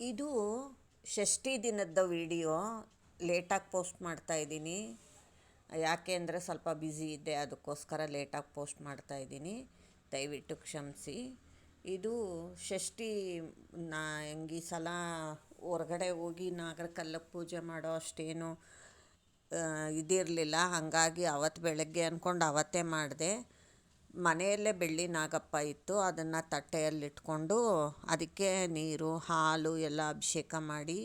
ಇದು ಷಷ್ಠಿ ದಿನದ ವಿಡಿಯೋ ಲೇಟಾಗಿ ಪೋಸ್ಟ್ ಮಾಡ್ತಾಯಿದ್ದೀನಿ. ಯಾಕೆ ಅಂದರೆ ಸ್ವಲ್ಪ ಬ್ಯುಸಿ ಇದ್ದೆ, ಅದಕ್ಕೋಸ್ಕರ ಲೇಟಾಗಿ ಪೋಸ್ಟ್ ಮಾಡ್ತಾಯಿದ್ದೀನಿ. ದಯವಿಟ್ಟು ಕ್ಷಮಿಸಿ. ಇದು ಷಷ್ಠಿ ಹೆಂಗೆ ಈ ಸಲ ಹೊರಗಡೆ ಹೋಗಿ ನಾಗರ ಕಲ್ಲಕ್ಕೆ ಪೂಜೆ ಮಾಡೋ ಅಷ್ಟೇನು ಇದಿರಲಿಲ್ಲ. ಹಾಗಾಗಿ ಅವತ್ತು ಬೆಳಗ್ಗೆ ಅಂದ್ಕೊಂಡು ಅವತ್ತೇ ಮಾಡಿದೆ. ಮನೆಯಲ್ಲೇ ಬೆಳ್ಳಿ ನಾಗಪ್ಪ ಇತ್ತು, ಅದನ್ನು ತಟ್ಟೆಯಲ್ಲಿಟ್ಕೊಂಡು ಅದಕ್ಕೆ ನೀರು ಹಾಲು ಎಲ್ಲ ಅಭಿಷೇಕ ಮಾಡಿ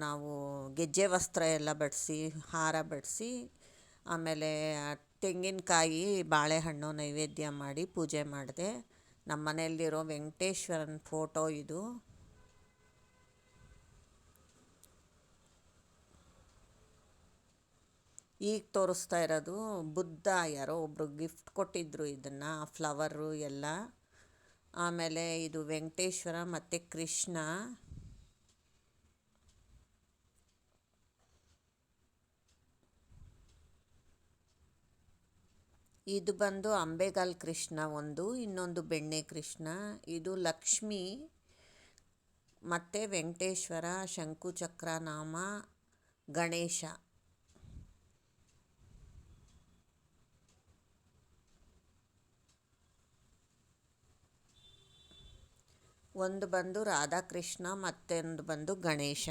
ನಾವು ಗೆಜ್ಜೆ ವಸ್ತ್ರ ಎಲ್ಲ ಬಡಿಸಿ ಹಾರ ಬಡಿಸಿ ಆಮೇಲೆ ತೆಂಗಿನಕಾಯಿ ಬಾಳೆಹಣ್ಣು ನೈವೇದ್ಯ ಮಾಡಿ ಪೂಜೆ ಮಾಡಿದೆ. ನಮ್ಮ ಮನೆಯಲ್ಲಿರೋ ವೆಂಕಟೇಶ್ವರನ ಫೋಟೋ ಇದು. ಈಗ ತೋರಿಸ್ತಾ ಇರೋದು ಬುದ್ಧ, ಯಾರೋ ಒಬ್ಬರು ಗಿಫ್ಟ್ ಕೊಟ್ಟಿದ್ದರು ಇದನ್ನು, ಫ್ಲವರು ಎಲ್ಲ. ಆಮೇಲೆ ಇದು ವೆಂಕಟೇಶ್ವರ ಮತ್ತು ಕೃಷ್ಣ. ಇದು ಬಂದು ಅಂಬೆಗಾಲ್ ಕೃಷ್ಣ ಒಂದು, ಇನ್ನೊಂದು ಬೆಣ್ಣೆ ಕೃಷ್ಣ. ಇದು ಲಕ್ಷ್ಮಿ ಮತ್ತು ವೆಂಕಟೇಶ್ವರ, ಶಂಕುಚಕ್ರ ನಾಮ, ಗಣೇಶ. ಒಂದು ಬಂದು ರಾಧಾಕೃಷ್ಣ, ಮತ್ತೊಂದು ಬಂದು ಗಣೇಶ.